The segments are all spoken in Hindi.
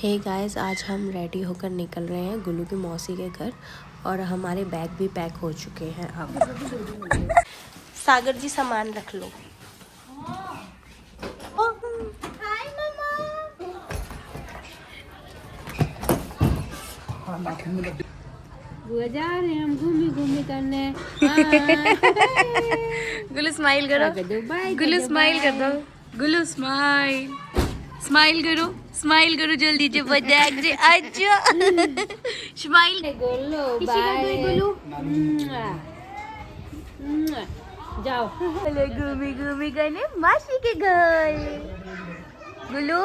हे गाइस, आज हम रेडी होकर निकल रहे हैं गुल्लू की मौसी के घर और हमारे बैग भी पैक हो चुके हैं। अब सागर जी सामान रख लो। हाय मम्मा। वो जा रहे हैं हम घूमी करने। गुल्लू स्माइल करो, गुल्लू स्माइल कर दो, गुल्लू स्माइल स्माइल करो जल्दी से बजाक से। अच्छा स्माइल गोलू बाय गोलू जाओ घूमी करने मासी के घर। गुल्लू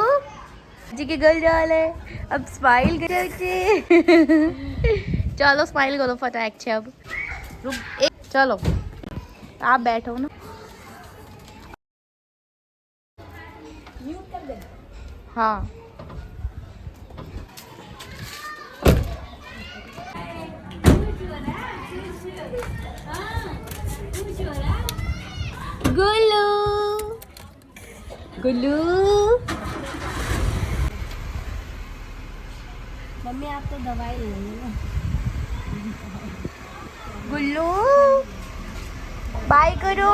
जी के घर जा रहे, अब स्माइल करो। चलो स्माइल करो फटाक से। अब रुक चलो आप बैठो ना। हाँ गुल्लू गुल्लू मम्मी आप तो दवाई ले लो। गुल्लू बाय करो,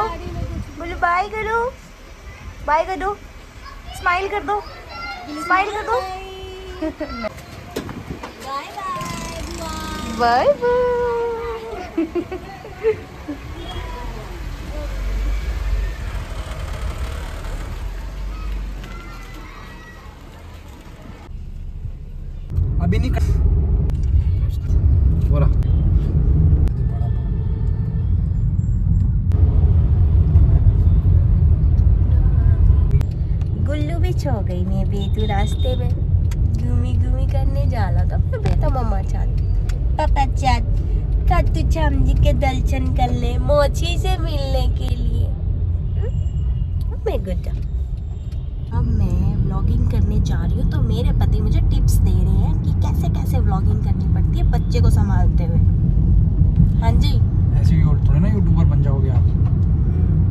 गुल्लू बाय करो, बाय कर दो, स्माइल कर दो, स्माइल कर दो। Bye bye. अभी नहीं बोला गुल्लू भी छो गई मैं बेतू रास्ते में घूमी करने जाला तो अपने बेटा मम्मा चाहती पापा चाहती कत्तू चामजी के दर्शन कर ले मोची से मिलने के लिए। मैं गुड्डा अब मैं व्लॉगिंग करने जा रही हूँ तो मेरे पति मुझे टिप्स दे रहे हैं कि कैसे कैसे व्लॉगिंग करनी पड़ती है बच्चे को संभालते हुए। हाँ जी ऐसे ही थोड़े ना यूट्यूबर बन जाओगे आप।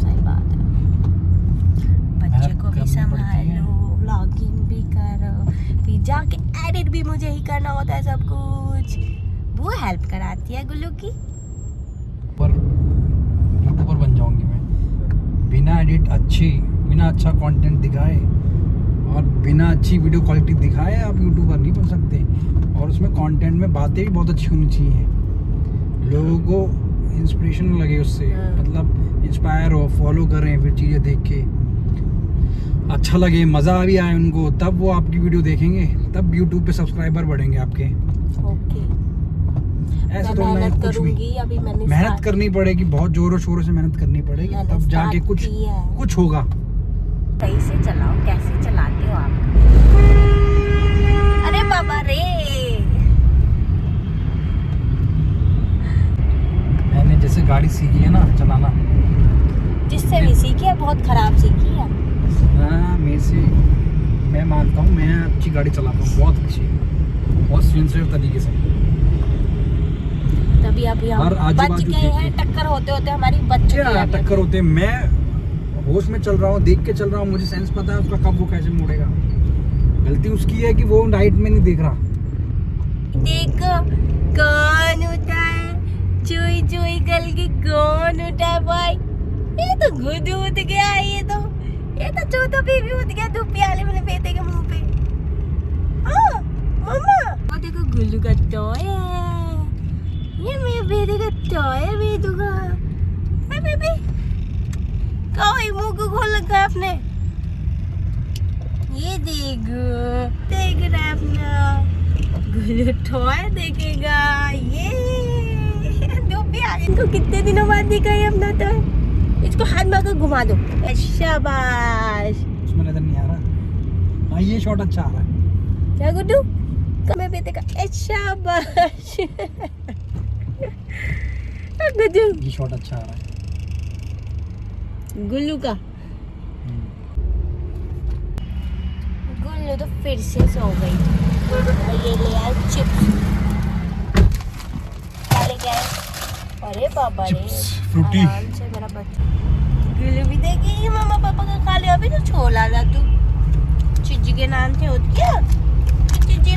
सही बात है, बच्चे को भी संभालो, व्लॉगिंग भी करो, फिर जाके एडिट भी मुझे ही करना होता है सब कुछ। वो हेल्प कराती है गुल्लू की। पर यूट्यूबर बन जाऊंगी मैं, बिना एडिट बिना अच्छा कंटेंट दिखाए और बिना अच्छी वीडियो क्वालिटी दिखाए आप यूट्यूबर नहीं बन सकते। और उसमें कंटेंट में बातें भी बहुत अच्छी होनी चाहिए, लोगों को इंस्पिरेशन लगे उससे, मतलब इंस्पायर हो, फॉलो करें, फिर चीज़ें देख के अच्छा लगे, मज़ा भी आए उनको, तब वो आपकी वीडियो देखेंगे, तब यूट्यूब पे सब्सक्राइबर बढ़ेंगे आपके। ओके ऐसे तो मेहनत करूंगी, अभी मैंने मेहनत करनी पड़ेगी, बहुत जोरों शोरों से मेहनत करनी पड़ेगी, तब जाके कुछ होगा। सही से चलाओ, कैसे चलाते हो आप? अरे बाबा रे, मैंने जैसे गाड़ी सीखी है ना चलाना, जिससे भी सीखी है बहुत खराब सीखी है। हाँ मेरे से, मैं मानता हूँ मैं अच्छी गाड़ी चलाता हूँ, बहुत अच्छी, बहुत सिंसियर तरीके से। तभी अभी हम बच गए हैं, टक्कर होते होते हमारी बच चुकी है। टक्कर होते, मैं होश में चल रहा हूँ, देख के चल रहा हूँ, मुझे सेंस पता है उसका कब वो कैसे मुड़ेगा। गलती उसकी है कि वो राइट में नहीं देख रहा। देखो कौन उठा है, चुई चुई कल की कौन उठा भाई? ये तो खुद उठ गया, ये तो चौथा बेबी उठ गया धूप प्याले मेरे बेटे के मुंह पे। हाँ मम्मा, वो देखो गुल्लू का टॉय है, ये मेरे बेटे का टॉय है, बेटू का है बेबी। कौन मुंह को खोल रखा है आपने? ये देख रहा है अपना गुल्लू टॉय देखेगा। ये धूप आ गई, इनको कितने दिनों बाद दिखा है अपना टॉय। इसको हाथ में घुमा दो, शाबाश। उसमें नजर नहीं आ रहा। हाँ ये शॉट अच्छा आ रहा है। क्या गुड्डू मेरे बेटे का, शाबाश। गुड्डू ये शॉट अच्छा आ रहा है गुल्लू का। गुल्लू तो फिर से सो गई। ये ले यार चिप्स ले गए। अरे बाबा रे, फ्रूटी आराम से मेरा बच्चा। गुल्लू भी देगी मम्मा पापा का खा ले। अभी तो छोला ला तू चिज्जी के नाम से होती क्या? चिज्जी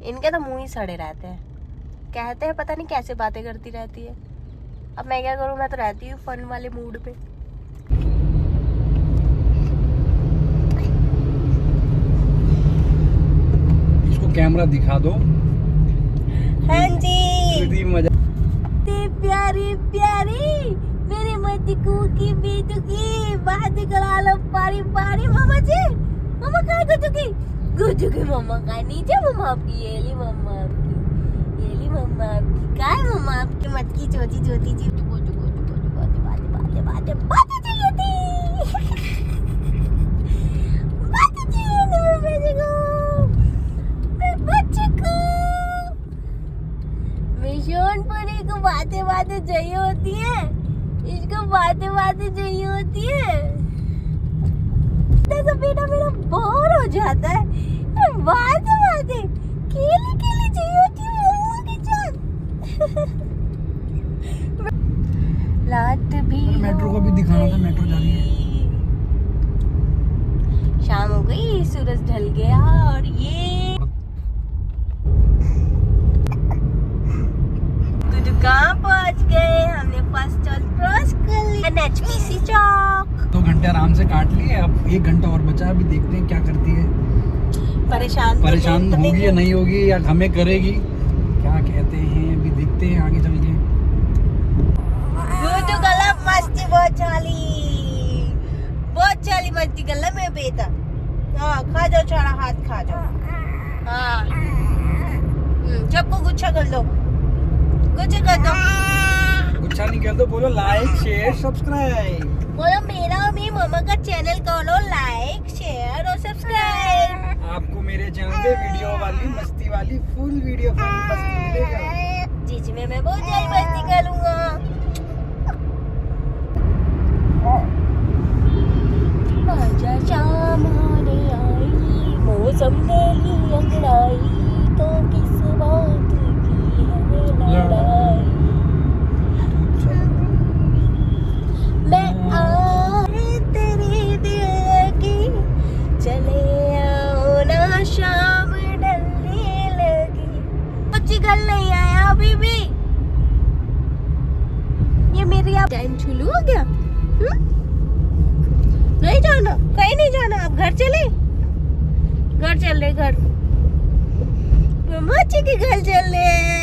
इनके तो मुंह ही सड़े रहते हैं, कहते हैं पता नहीं कैसे बातें करती रहती है। अब मैं क्या करूँ, मैं तो रहती हूँ फन वाले मूड पे। इसको कैमरा दिखा दो। हाँ जी, मजा। प्यारी प्यारी मेरे मटकू की बेटुकी बात करा लो पारी पारी। मामा जी, मामा काय गुजुकी मम्मा काय नीचे मम्मा आपकी, ये ली मम्मा आपकी, ये ली मम्मा आपकी, काय मम्मा आपकी मटकी छोटी छोटी सी बातें चाहिए थी बातें चाहिए थी मेरे को, मेरे बच्चे को। मिशोनपुरी को बातें चाहिए होती है, इसको बातें चाहिए होती है। तो बेटा मेरा बोर हो जाता है, बातें केली चाहिए होती है मम्मा के साथ। रात भी मेट्रो को भी दिखाना था, मेट्रो जा रही है। शाम हो गई, सूरज ढल गया और ये कहाँ पहुँच गए। हमने फर्स्ट टोल क्रॉस कर लिया, NHPC चौक। 2 घंटे आराम से काट लिए, अब 1 घंटा और बचा। अभी देखते हैं क्या करती है। परेशान होगी या नहीं होगी, या हमें करेगी, क्या कहते हैं अभी देखते हैं आगे चल के। तो गला मस्ती बहुत चाली मस्ती गला में बेटा। हाँ खा जाओ, छोड़ा हाथ खा जाओ। हाँ सबको गुच्छा कर लो, गुच्छा कर दो। गुच्छा नहीं कर दो, बोलो लाइक शेयर सब्सक्राइब। बोलो मेरा और मेरी मम्मा का चैनल करो लाइक शेयर और सब्सक्राइब। आपको मेरे चैनल पे वीडियो वाली मस्ती वाली फुल वीडियो मस्ती मिलेगा, जिसमें मैं बहुत सारी मस्ती करूँगा। आजा शाम होने आई, मौसम ने ली अंगड़ाई, तो किस बात की है लड़ाई। मैं तेरे दिल की चले आओ ना, शाम ढलने लगी। बच्ची घर नहीं आया अभी भी, ये मेरी आप टाइम छुलू हो गया। नहीं जाना, कहीं नहीं जाना, आप घर चले, घर चल रहे, घर मम्मा के घर चल रहे हैं।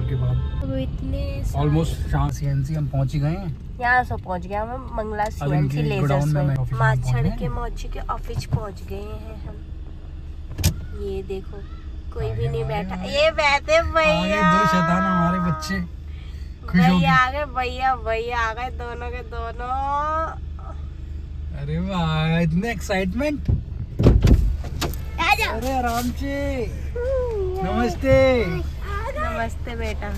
के बाद इतने ऑलमोस्ट शाम CNC हम पहुंच ही गए हैं। यहाँ से पहुंच गया मैं, मंगला अब CNC इनके लेजर्स गोडाउन में में। मैं ऑफिस में माछड़ पहुंच के गए। मौची के ऑफिस पहुंच गए हैं हम। ये देखो कोई भी नहीं बैठा, ये बैठे भैया। 2 शैतान हमारे बच्चे खुश हो भैया गए। आ गए, भैया आ गए, दोनों के दोनों। अरे वाह, इतने एक्साइटमेंट। आजा। अरे आराम से, नमस्ते। नमस्ते बेटा।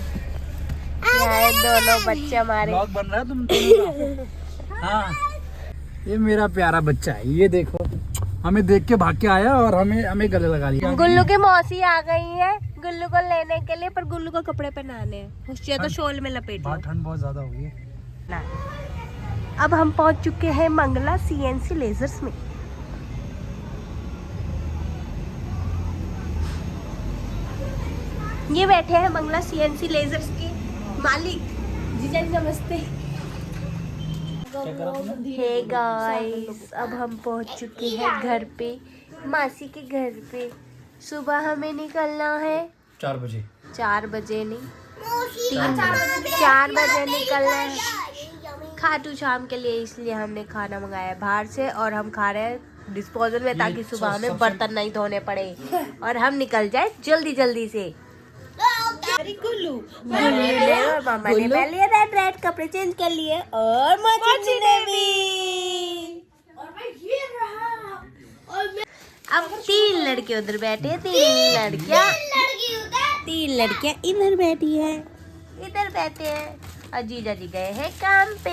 ये दोनों बच्चे हमारे। ब्लॉग बन रहा है तुम दोनों का। हाँ, ये मेरा प्यारा बच्चा है, ये देखो हमें देख के भाग के आया और हमें गले लगा लिया। गुल्लू की मौसी आ गई है गुल्लू को लेने के लिए, पर गुल्लू को कपड़े पहनाने हैं, उससे तो शॉल में लपेट लो। ठंड बहुत ज्यादा हो गई है ना। अब हम पहुंच चुके हैं मंगला CNC लेजर्स में। ये बैठे हैं मंगला CNC लेजर्स के मालिक जीजा जी, नमस्ते। हे गाइस, अब हम पहुंच चुके हैं घर पे, मासी के घर पे। सुबह हमें निकलना है 4 बजे। 4 बजे नहीं, 4 बजे निकलना है खाटू शाम के लिए, इसलिए हमने खाना मंगाया है बाहर से और हम खा रहे हैं डिस्पोजल में, ताकि सुबह हमें बर्तन नहीं धोने पड़े और हम निकल जाए जल्दी जल्दी से। गुल्लू और मामा ने पहले रेड कपड़े चेंज कर लिए और माची ने भी। अब 3 लड़के उधर बैठे, 3 लड़कियां इधर बैठी है, इधर बैठे हैं और जीजा जी गए हैं काम पे।